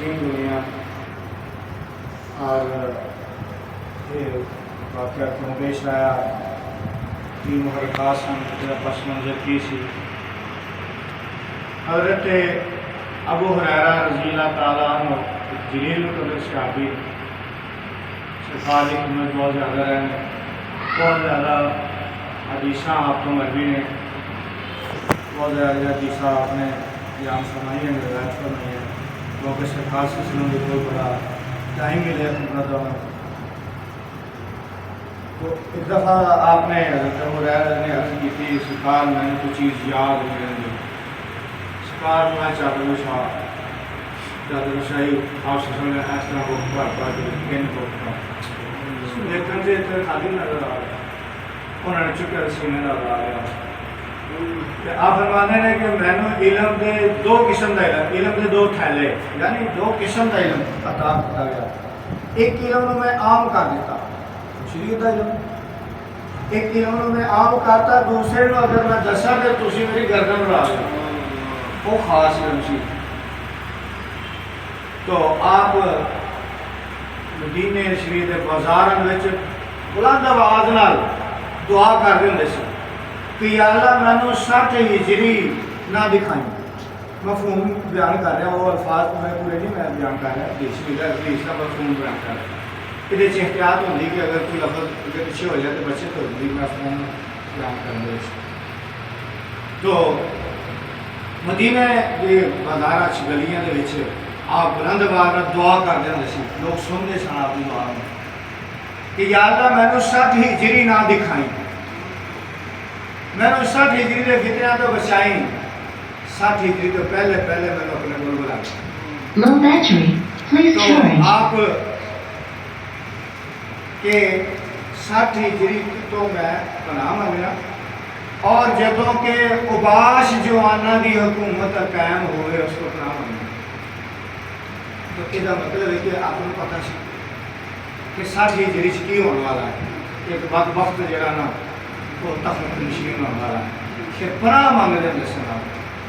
حسین دنیا اور یہ واقعہ کیوں پیش آیا، تین محرکات سن جا پس منظر کی سی۔ حضرت ابو ہریرہ رضی اللہ تعالیٰ عنہ جلیل القدر صحابی، سرکار کی خدمت بہت زیادہ رہے، بہت زیادہ حدیثاں آپ کو مروی نے، بہت زیادہ حدیثاں آپ نے بیان فرمائی ہیں، روایت فرمائی ہیں، کیونکہ سرکار سے سنوں گے بہت بڑا ٹائم ملے خدمت دوران۔ تو ایک دفعہ آپ نے حضرت ابو ہریرہ نے عرض کی تھی، سرکار میں نے کوئی چیز یاد نہیں رہی، سرکار میں چادر شاہی آپ سے سمجھے اس طرح کو پڑھتا جو کن کو لیکن سے اتنے خالی نظر آ رہا، انہوں نے چکر سینے نظر آ رہا۔ آپ فرمانے نے کہ میں نے علم دے دو قسم دا علم دے دو تھیلے، یعنی دو قسم دا علم عطا کیا گیا۔ ایک علم میں عام کر دیتا، شریعت دا علم، ایک علم میں عام کرتا، دوسرے نو اگر میں دسا کہ تسی میری گردن اڑا دو، وہ خاص علم سی۔ تو آپ مدینے شریف کے بازار میں بلند آواز نال دعا کر دے ہوں سن کہ یا اللہ مینوں 60 ہجری نہ دکھائیں۔ مفہوم بیان کر رہا، وہ الفاظ پورے نہیں میں بیان کر رہا، حدیث کا مفہوم بیان کر رہا۔ یہ احتیاط ہوتی کہ اگر کوئی لفظ اگر پیچھے ہو جائے تو بچت ہوتی مفہوم بیان کرنے۔ تو مدینہ کے بازار گلیاں کے آپ بلند آواز دعا کرتے ہوں سی، لوگ سنتے سن آپ کی دعا میں کہ یا اللہ میں نے 60 ہجری نہ دکھائیں، میں نے 60 ہجری کے فتنہ تو بچائیں، 60 ہجری تو پہلے میں نے اپنے کو بلا تو آپ کہ 60 ہجری تو میں پناہ منگنا، اور جدوں کہ عباش جوانا دی حکومت قائم ہوئے اس کو پناہ منگنا۔ تو یہ مطلب ہے کہ آپ کو پتہ سی کہ 60 ہجری کی ہونے والا ہے، ایک وقت جڑا نا وہ تخت نشین ہونے والا ہے کہ پناہ مانگ دیں دسنا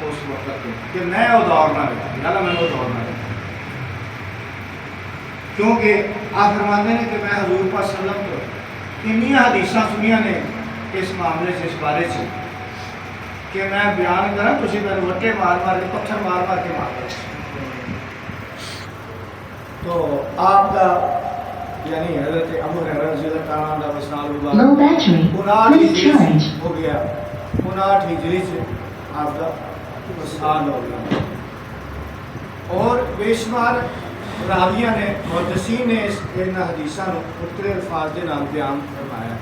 اس وقت کہ میں وہ دور نہ رہا، یالا میں وہ دور نہ رہا، کیونکہ آپ فرماتے ہیں کہ میں حضور پاک صلی اللہ علیہ وسلم کو انی حدیثاں سنیا نے اس معاملے سے، اس بارے سے کہ میں بیان کرا تسی میں وٹے مار مار کے پتھر مار مار کے مار دیں۔ تو آپ کا یعنی حضرت ابو ہریرہ رضی اللہ تعالیٰ عنہ وسلام مبارک 59 ہجری ہو گیا، 59 ہجری سے آپ کا وصال ہو گیا، اور بے شمار راویہ نے محدثین نے ان حدیثاں مختلف الفاظ کے نام بیان فرمایا۔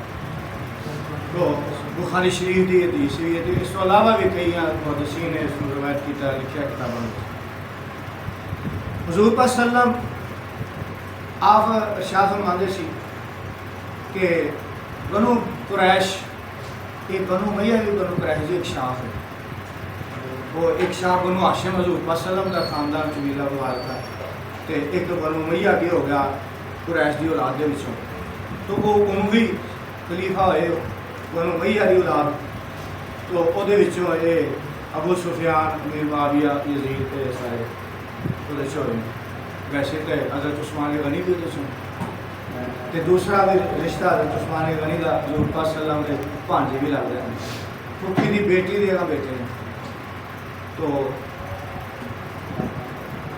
تو بخاری شریف دی حدیث بھی ہے، اس کے علاوہ بھی کئی محدثین نے اس کو روایت کیتا لکھا کتابوں میں۔ حضور پاک صلی اللہ علیہ وسلم آپ ارشاد فرماتے سی کہ بنو قریش، ایک بنو امیہ بھی بنو قریش ایک شاخ ہے، وہ ایک شاخ بنو ہاشم حضور پاک صلی اللہ علیہ وسلم کا خاندان قبیلہ مبارک ہے، تے ایک بنو امیہ بھی ہو گیا قریش دی اولاد دے وچوں، تو وہ اموی خلیفہ ہوئے بنو امیہ دی اولاد، تو او دے وچوں یہ ابو سفیان، امیر معاویہ، یزید تے سارے او دے ہوئے۔ ویسے کہ حضرت عثمان غنی بھی تو سن تے دوسرا بھی رشتہ حضرت عثمان غنی دا حضور پاک صلی اللہ علیہ وسلم دے بھانجے بھی لگ رہے ہیں، پھوپھی دی بیٹی دے بیٹے ہیں۔ تو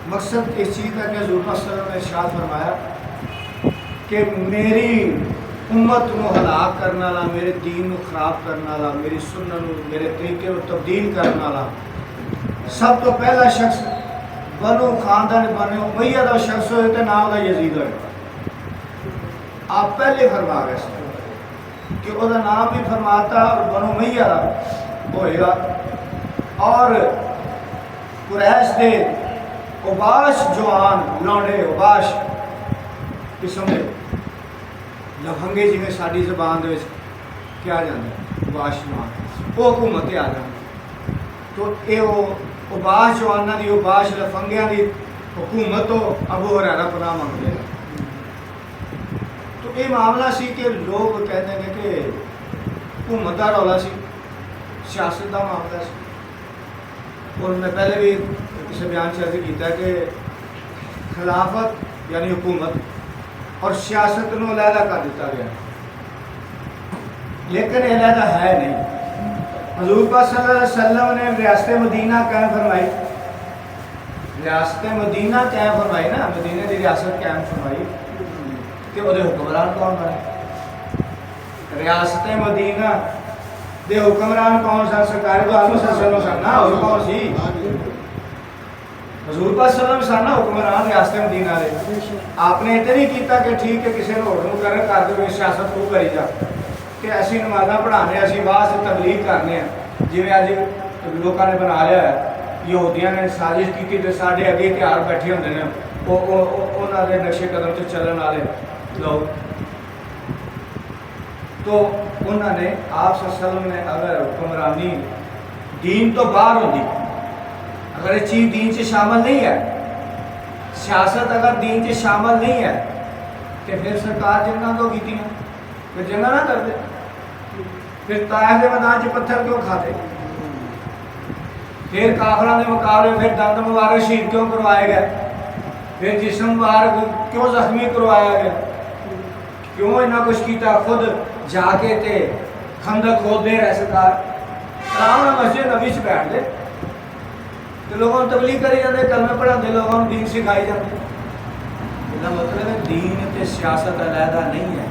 مقصد اس چیز کا کہ حضور پاک صلی اللہ علیہ وسلم نے ارشاد فرمایا کہ میری امت نو ہلاک کرنے والا، میرے دین نو خراب کرنے والا، میری سنت نو، میرے طریقے نو تبدیل کرنے والا سب تو پہلا شخص بنو خاندان بنو امیہ دا شخص ہوئے تو نام دا یزید ہوئے۔ آپ پہلے فرما گئے سن کہ وہ نام بھی فرماتا اور بنو امیہ دا ہوئے گا، اور قریش دے عباش جوان لونڈے، عباش قسم دے لفنگے جی میں ساری زبان دے کیا جانا ہے عباش جوان، وہ حکومت آ جانا، تو اے وہ عباش جوانہ دی، عباش لفنگیاں دی حکومت تو ابو ہریرہ پناہ مانگ لے۔ تو یہ معاملہ سی کہ لوگ کہتے ہیں کہ حکومت کا رولا سی، سیاست کا معاملہ سی، اور میں پہلے بھی اسے بیان سے عرض کیتا ہے کہ خلافت یعنی حکومت اور سیاست نو علیحدہ کر دیتا گیا، لیکن علیحدہ ہے نہیں۔ حضور پاک صلی اللہ علیہ وسلم نے ریاست مدینہ قائم فرمائی، ریاست مدینہ قائم فرمائی نا، مدینہ کی ریاست قائم فرمائی، کہ وہ حکمران کون بنے؟ ریاست مدینہ دے حکمران کون سن؟ سرکار تو عالم صلی اللہ علیہ وسلم سن نا، اور کون سی؟ حضور پاک صلی اللہ علیہ وسلم حکمران ریاست مدینہ دے۔ آپ نے اتنا نہیں کیتا کہ ٹھیک ہے کسی نے اور مقرر کر دے سیاست کو کری جا کہ اسی نمازاں پڑھانے، اسی واز تبلیغ کرنے ہیں، جی اج لوگوں نے بنا لیا ہے، یہودیاں نے سازش کی تو سارے اگے تیار بیٹھے ہوتے ہیں، انہوں کے نقشے قدم سے چلن والے لوگ، تو انہوں نے آپ صلی اللہ علیہ وسلم نے اگر حکمرانی دین تو باہر ہوتی، اگر یہ چیز دین سے شامل نہیں ہے، سیاست اگر دین سے شامل نہیں ہے، تو پھر سرکار جنگاں تو کی ہیں، پھر جنگاں نہ کرتے، پھر طائف کے میدان سے پتھر کیوں کھاتے، پھر کافروں کے مقابلے پھر دند مبارک شہید کیوں کروائے گئے، پھر جسم مبارک کیوں زخمی کروایا گیا، کیوں اتنا کچھ کیتا، خود جا کے تے خندق کھود دے رہے سرکار، آرام نہ مسجد نبی سے بیٹھ دے، تو لوگوں نے تبلیغ کری جاتے، کلمے پڑھا دے، لوگوں نے دین سکھائی جاتے۔ یہ مطلب ہے دین تے سیاست علیحدہ نہیں ہے۔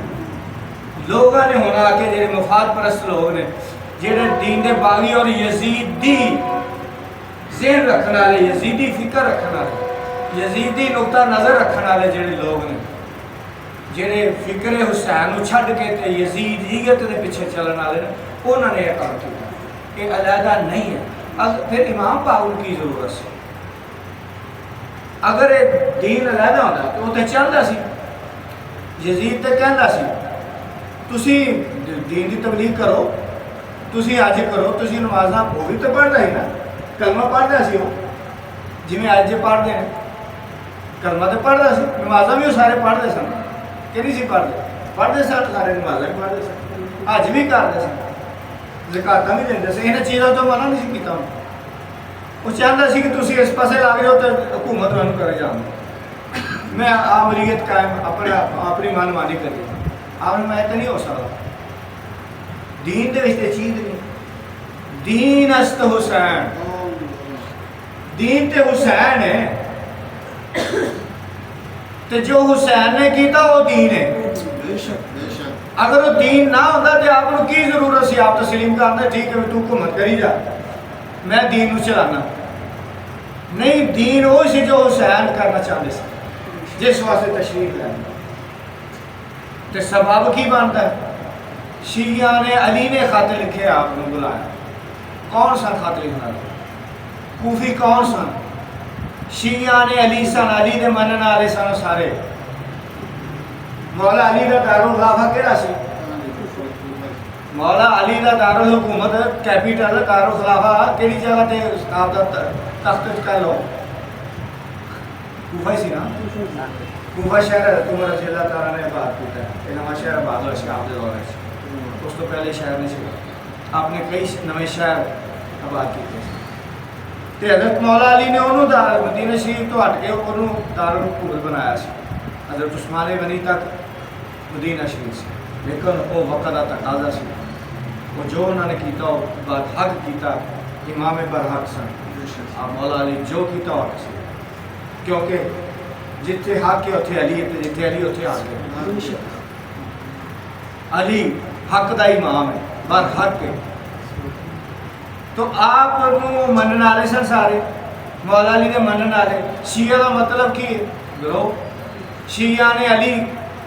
لوگوں نے ہونا کہ جڑے مفاد پرست لوگ نے، جڑے دین دے باغی اور یزیدی ذہن رکھنے والے، یزیدی فکر رکھنے والے، یزیدی نقطہ نظر رکھنے والے جڑے لوگ نے، جڑے فکر حسین چھڈ کے تے یزیدیت دے پیچھے چلن والے نے، انہوں نے یہ کام کیا کہ علیحدہ نہیں ہے۔ پھر امام پاک کی ضرورت سی، اگر دین علیحدہ ہوتا تو وہ تو چاہتا سی، یزید تو کہندا سی تسی دین کی تبلیغ کرو، تسی حج کرو، تسی نمازاں، وہ بھی تو پڑھتا ہی نا، کلمہ پڑھتا سی، وہ جی اج پڑھتے ہیں کلمہ تو پڑھتا سی، نمازاں بھی وہ سارے پڑھتے سن، کہ نہیں سی پڑھتے سن، سارے نمازاں بھی پڑھتے سن، حج بھی کرتے سن، زکاتاں بھی دیندے سن، انہاں چیزاں تو منع نہیں سی کیتا۔ وہ چاہتا سی کہ تسی اس پاسے لگ رہے ہو تو حکومت رن کرے جاؤں، میں آمریت قائم اپنی من مانی کری، آپ نے میں تو نہیں ہو سکتا، دین دے وچ تے چیز نہیں، دین است حسین، دین تے حسین ہے، تے جو حسین نے کیتا وہ دین ہے۔ اگر وہ دین نہ ہوتا تو آپ کو کی ضرورت سی آپ تسلیم کرنا ٹھیک ہے تو حکومت کری جا میں دین نو چلانا، نہیں، دین وہ سی جو حسین کرنا چاہتے سے، جس واسطے تشریف لینا، تو سبب کی بنتا ہے؟ شیعہ نے علی نے خط لکھے آپ کو بلایا، کون سا خط لکھنا؟ کوفی کون سن؟ شیعہ نے علی سن، علی دے منن والے سن سارے۔ مولا علی دا دارالخلافہ کہڑا سی؟ مولا علی دا دارالحکومت کیپیٹل دارالخلافہ کہڑی جگہ تے آپ دا تخت کہہ لو؟ کوفہ سی نا؟ کوفہ شہر عمر رضی اللہ تعالیٰ نے آباد کیتا ہے، یہ نواں شہر آباد ہوا سی آپ دے دور وچ، اس تو پہلے شہر نہیں سی، آپ نے کئی نویں شہر آباد کیتے سی، تے حضرت مولا علی نے انہوں مدینہ شریف تو ہٹ کے انہوں دارالحکومت بنایا سی، حضرت عثمان غنی تک مدینہ شریف سے، لیکن وہ وقت کا تقاضا سی، وہ جو انہوں نے کیتا وہ بات حق کیتا، امام برحق سن، آپ مولا علی جو کیتا وہ حق سی، کیونکہ جتھے حق ہے اتھے علی ہے، جتھے علی اتھے حق ہے، علی حق دا امام ہے، برحق ہے، تو آپ منن والے سن سارے، مولا علی دے منن والے، شیعہ دا مطلب کی ہے؟ گروہ، شیعہ نے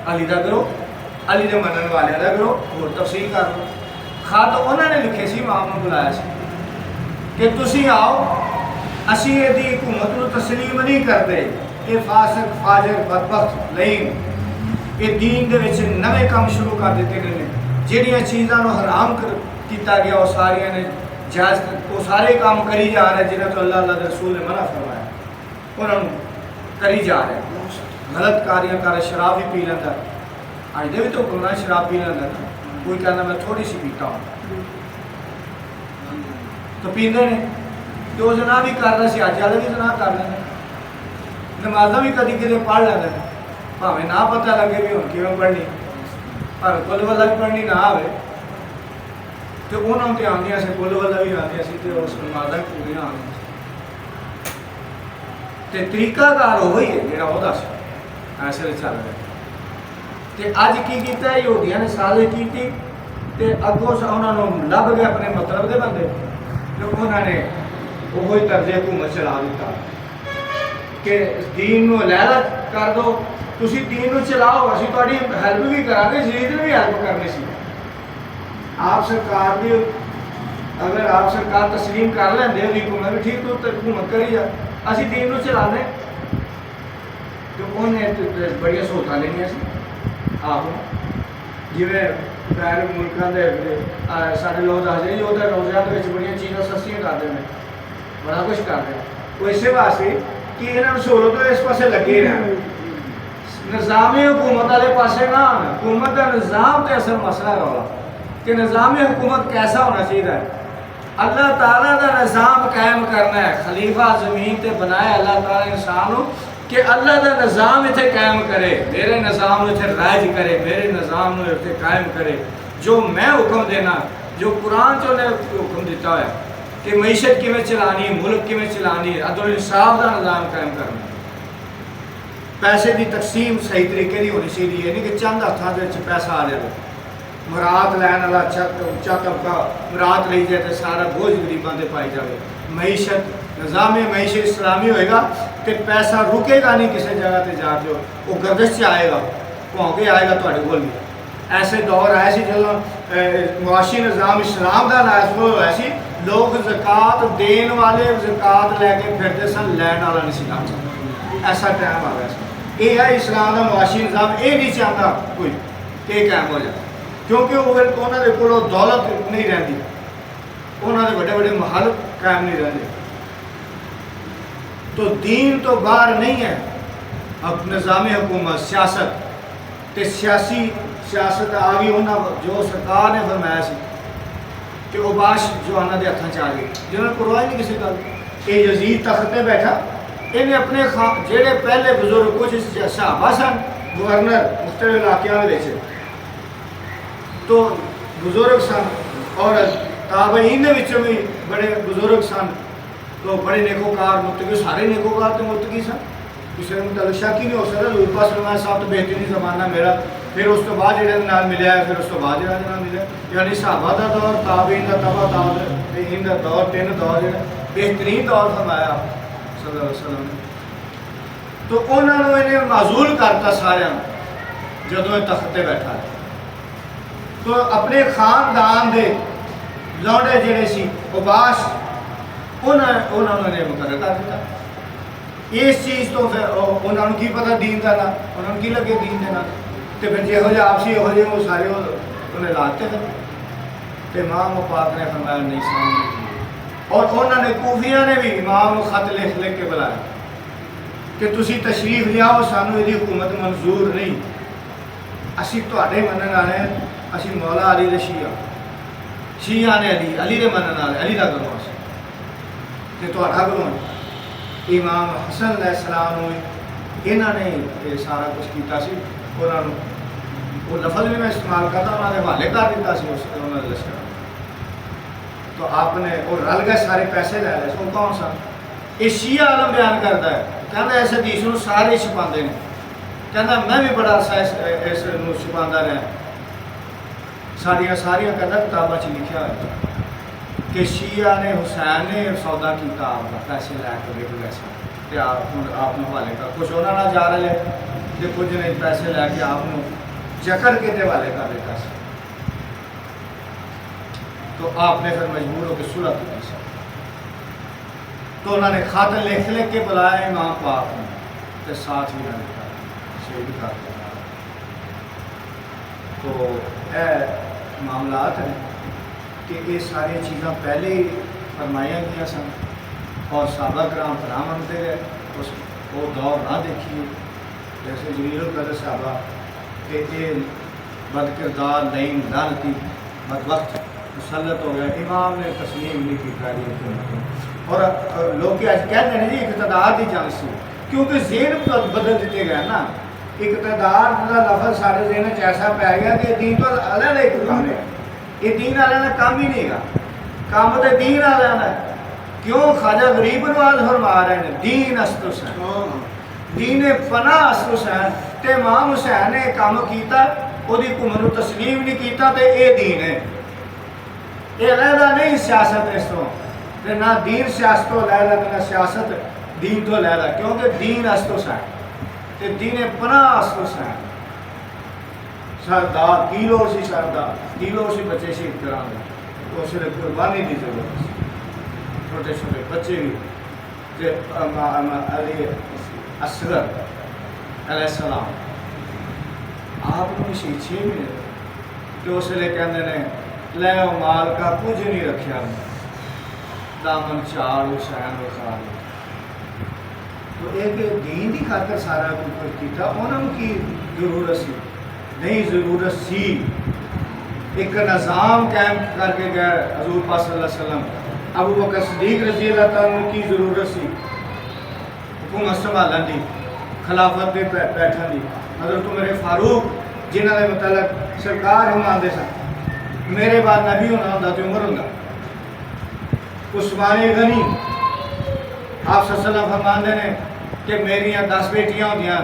علی دا گروہ، علی دے منن والے دا گروہ، اور تفصیل کر لو، خط انہوں نے لکھے سی، امام نے بلایا سی کہ تسی آؤ، اسی دی حکومت کو تسلیم نہیں کرتے، یہ فاسق فاجر بدبخت لئیم، یہ دین دے وچ نوے کام شروع کر دیتے ہیں، جہڑیاں چیزاں نو حرام کیتا گیا وہ ساریاں نے جائز، وہ سارے کام کری جا رہے جنہیں تو اللہ کے رسول نے منع فرمایا، انہوں نے کری جا رہے، غلط کاریاں کر رہے، شراب بھی پی لینا، آج دے بھی تو گناہ شراب پی لینا، کوئی کہنا میں تھوڑی سی پیتا ہوں، تو پیندے نے، جو جناح بھی کر رہے سی، آج والے بھی جناح کر رہے ہیں، نمازاں بھی کدی کدے پڑھ لیندے نے بھاویں نہ پتہ لگے بھی ہن کیویں پڑھنی پر کل واللہ بھی پڑھنی نہ آوے تے انہاں تے آندیاں سی کل واللہ بھی آندیاں سی تے اس نمازاں پوریاں آندیاں تے طریقہ کار وہی ہے جڑا وہ دس ایسے چل رہا تے اج کی کیتا ہے یہودیاں نے سازش کیتی تے اگوں انہاں نوں لب گئے اپنے مطلب دے بندے تے انہاں نے وہی طرز حکومت چلا دیتا کہ دین نو لہلا کر دو تسی دین نو چلاؤ اسی تہاڈی ہیلپ بھی کران گے یزید نے بھی ہیلپ کرنی سی آپ سرکار بھی اگر آپ سرکار تسلیم کر لیندے ہو حکومت بھی ٹھیک تو حکومت کری جا اسی دین نو چلانے تو انہیں بڑی سہولتاں لینیاں سی آپ جویں غیر ملکاں دے سارے لوگ دسدے جی اوہدے روزیاں دے وچ بڑیاں چیزاں سستیاں کر دے بڑا کچھ کر دے وہ اسی واسطے کہ انہاں نوں سہولت اس پاسے لگے رہن نظامی حکومت والے پاسے نہ آن حکومت کا نظام تے اصل مسئلہ رولا کہ نظام حکومت کیسا ہونا چاہیے اللہ تعالیٰ کا نظام قائم کرنا ہے خلیفہ زمین تے بنایا اللہ تعالیٰ انسان ہو کہ اللہ کا نظام اتنے قائم کرے میرے نظام اتنے رائج کرے میرے نظام اتنے قائم کرے جو میں حکم دینا جو قرآن چ حکم دیتا ہے کہ معیشت کیویں چلانی ہے ملک کیویں چلانی ہے عدل انصاف کا نظام قائم کرنا پیسے کی تقسیم صحیح طریقے کی ہونی چاہیے نہیں کہ چند ہاتھوں کے پیسہ آ جائے مراد لین والا اچا طبقہ مراد لے جائے تو سارا بوجھ غریباں تے پائی جائے معیشت نظام معیشت اسلامی ہوئے گا تو پیسہ رکے گا نہیں کسی جگہ تے جا کے وہ گردش سے آئے گا پھونک کے آئے گا تھوڑے کول بھی ایسے دور آئے سی جب معاشی نظام اسلام کا نافذ ہوا سی لوگ زکات دین والے زکات لے کے پھرتے سن لین والا نہیں سی ایسا ٹائم آ گیا سی یہ ہے اسلام کا معاشی نظام یہ نہیں چاہتا کوئی کہ قائم ہو جائے کیونکہ انہوں کے کول دولت نہیں رہتی انہوں کے بڑے بڑے محل قائم نہیں رہتے تو دین تو باہر نہیں ہے اب نظام حکومت سیاست تے سیاسی سیاست آ گئی انہوں جو سرکار نے فرمایا سی کہ اوباش جو انہوں کے ہاتھوں چ آ گئی جنہوں نے پرواہ نہیں کسی گل کہ یزید تخت پہ بیٹھا انہیں اپنے جہے پہلے بزرگ کچھ صحابہ سن گورنر مختلف علاقوں کے تو بزرگ سن اور تابعین بھی بڑے بزرگ سن تو بڑے نیکوکار متقی سارے نیکوکار تو متقی سن کسی نے متعلق شک ہی نہیں ہو سکتا حضور پاک صلی اللہ علیہ وسلم تو بہترین زمانہ میرا پھر اس تو بعد جہاں نال ملیا ہے پھر اس تو بعد جہاں ملیا یعنی صحابہ کا دور تابعین کا تبع تابعین کا دور تین دور جہاں بہترین دور فرمایا صلی اللہ علیہ وسلم نے تو انہوں نے انہیں معزول کرتا سارے جدوں یہ تخت پہ بیٹھا ہے تو اپنے خاندان دے لوڑے جڑے سی اوباش انہوں نے مقرر کر دیا اس چیز تو پھر انہوں نے کی پتہ دین کا نا انہوں نے کی لگے دین دینا تو پھر جہو جہ آپسی یہو جہ وہ سارے انہیں لاتے تھے تو امام پاک نے فرمایا نہیں سامنے اور انہوں نے کوفیاں نے بھی امام خط لکھ کے بلایا کہ تسی تشریف لیاؤ سانو یہ حکومت منظور نہیں اسی تواڈے منن والے ہیں اسی مولا علی دے شیعہ نے علی دے منن والے علی دا گروہ اسی تے تواڈا گروہ امام حسن علیہ السلام ہوئے انہوں نے یہ سارا کچھ کیتا سی انہوں نے وہ لفظ بھی میں استعمال کرتا انہوں نے حوالے کر دیتا سی اس انہوں نے لشکر تو آپ نے وہ رل گئے سارے پیسے لے لے سو کون سا یہ شیعہ عالم بیان کرتا ہے کہنا اس حدیث نو سارے چھپاندے نے کہنا میں بھی بڑا عرصہ اس نو چھپاندا رہا ساریاں کہنا کتاباں چ لکھیا ہوا کہ شیعہ نے حسین نے سودا کیتا آپ کا پیسے لے کے دیکھ پیسہ تے آپ حوالے کر کچھ انہوں نے جا رہے تے کچھ نے پیسے لے کے آپ جکڑ کے تے حوالے کر دیتا سی تو آپ نے پھر مجبور ہو کے صلح کی سی تو انہوں نے خط لکھ کے بلایا امام پاک نے تے ساتھ بھی نہ لکھا شہید کر دیا تو اے معاملات ہیں کہ یہ ساری چیزاں پہلے ہی فرمایا گیا سن اور صحابہ کرام فراہ منتے گئے اس وہ دور نہ دیکھیے جیسے جلیل القدر صحابہ کہ یہ بد کردار لین لعنتی بد وقت مسلط ہو گیا امام نے تسلیم نہیں کی اور لوگ آج کہتے ہیں جی اقتدار کی جنگ سی کیونکہ ذہن بدل دیتے گئے نا. اقتدار کا لفظ سارے ذہن چ ایسا پی گیا کہ دین تو اللہ کا ایک کام ہے. یہ دین والے کا کام ہی نہیں گا. کام تو دین والے ہے. کیوں خواجہ غریب نواز فرما رہے ہیں دین است حسین, دین پناہ است حسین. تے امام حسین نے کام کیتا, وہ حکومت تسلیم نہیں کیتا, تے اے دین ہے. یہ علیحدہ نہیں سیاست اس تو, نہ دین سیاست تو علیحدہ, نہ سیاست دین تو علیحدہ. کیونکہ دین است حسین تے دین پناہ است حسین. سردار کی لوڑ سی, سردار کی لوڑ سی بچے شہید کرا دے, تو اس لیے قربانی کی ضرورت سی. چھوٹے چھوٹے بچے بھی علی اصغر علیہ السلام آپ کو 6 مہینے کہ اس لیے کہتے ہیں لے مال کا کچھ نہیں رکھا, دامن چار حسین وخال. تو ایک دین کی خاطر سارا کچھ کیا. انہوں کی ضرورت سی نہیں, ضرورت سی ایک نظام قائم کر کے گئے حضور پاک صلی اللہ علیہ وسلم. ابو بکر صدیق رضی اللہ تعالیٰ کی ضرورت سی حکومت سنبھالن دی, خلافت پہ بیٹھن دی. حضرت عمر فاروق جنہوں کے متعلق سرکار ہم آتے سن میرے بعد نبی ہونا ہوتا تو عمر ہوتا. عثمان غنی آپ صلی اللہ علیہ وسلم فرماندے نے کہ میری 10 بیٹیاں ہوندیاں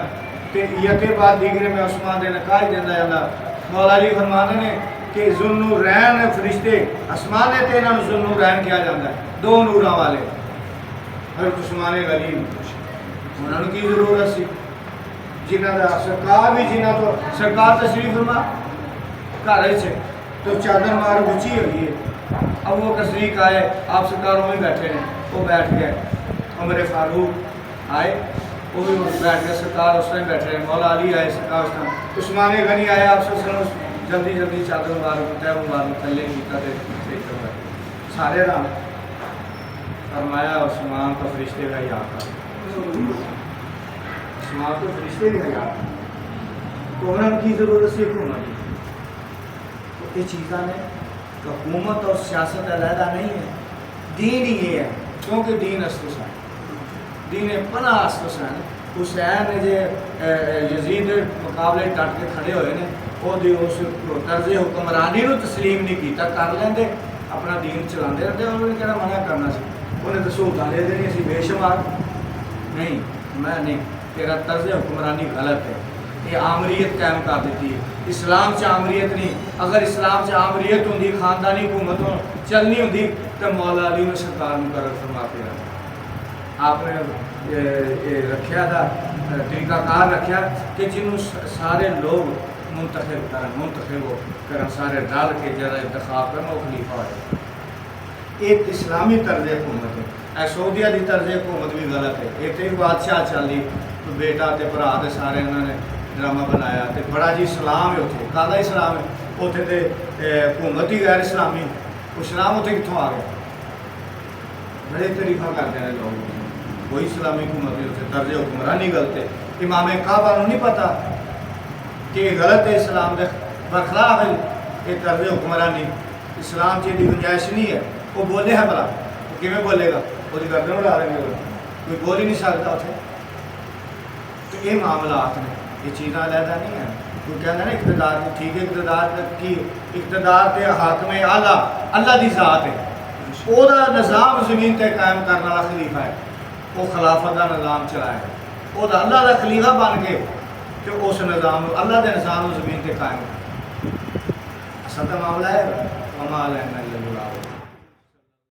تے یکے بعد دیگرے میں عثمان دے نکاح دیندا جاندا. مولا علی فرماندے نے کہ ذوالنورین فرشتے آسمان نے تے انہاں نوں ذوالنورین کہا جاندا ہے, 2 نوراں والے. حضرت عثمان غنی انہاں نوں کی ضرورت سی جنہاں دا سرکار بھی جنہاں تو سرکار تشریف فرما گھر وچ تو چادر مار گچی ہوئی ہے. اب وہ صدیق آئے, آپ سرکار وہیں بیٹھے ہیں, وہ بیٹھ گئے. عمر فاروق آئے, وہ بھی بیٹھ گئے, سرکار اس ٹائم بیٹھے ہیں. مولا علی آئے, سرکار اس ٹائم. عثمان غنی آئے, آپ سے جلدی جلدی چادر مبارک تہ مبارک تھلے کیتا تے سارے رام فرمایا عثمان تو فرشتے کا حیا کر, عثمان تو فرشتے کا حیا کر. تو انہوں کی ضرورت سی حکومت. تو یہ چیزاں نے حکومت اور سیاست علیحدہ نہیں ہے, دین ہی یہ ہے. کیونکہ دین است حسین, دین پناہ است حسین. حسین نے جو یزید مقابلے ڈٹ کے کھڑے ہوئے نے, وہ اس طرز حکمرانی نو تسلیم نہیں کیتا. کر لیندے اپنا دین چلاندے رہتے, انہوں نے کہنا منع کرنا سی. انہیں تو سہولتاں دے دینی سی بے شمار. نہیں, میں نہیں, تیرا طرز حکمرانی غلط ہے. یہ آمریت قائم کر دیتی ہے. اسلام سے آمریت نہیں. اگر اسلام سے آمریت ہوندی, خاندانی حکومتوں چلنی ہوندی تو مولا علی نے سرکار مقرر فرماتے ہیں. آپ نے رکھیا تھا طریقہ کار رکھیا کہ جنہوں سارے لوگ منتخب ہو کر سارے ڈال کے جرا انتخاب کرنا وہ خلیفہ ہوئے. ایک اسلامی طرز حکومت ہے. سعودیہ کی طرز حکومت بھی غلط ہے. ایک تو بادشاہ چلی تو بیٹا تے بھرا تے سارے انہوں نے ڈرامہ بنایا تے بڑا جی اسلام ہے. اتنے کالا اسلام ہے, اتنے تے حکومت ہی غیر اسلامی. اسلام اتنے کتوں آ گیا؟ بڑے طریقہ کرتے ہیں لوگ. کوئی اسلامی حکومت نہیں, اتنے طرز حکمرانی غلط ہے. امام کعبہ نوں نہیں پتا کہ یہ غلط ہے, اسلام کے برخلاف ہے یہ طرز حکمرانی. اسلام سے یہ گنجائش نہیں ہے. وہ بولے ہے بلا, وہ کیویں بولے گا؟ وہ گردن اڑا دیں گے, کوئی بول ہی نہیں سکتا اتنے. تو یہ معاملات نے, یہ چیزاں علیحدہ نہیں ہیں. کوئی کہنا ہے نا اقتدار کو ٹھیک ہے, اقتدار کی اقتدار کے حاکم اعلیٰ اللہ کی ذات ہے. وہ نظام زمین تے قائم کرنے والا خلیفہ ہے. وہ خلافت کا نظام چلائے, وہ اللہ کا خلیفہ بن کے تو اس نظام اللہ کے نظام زمین تے قائم. اصل کا معاملہ ہے وما علینا الا البلاغ.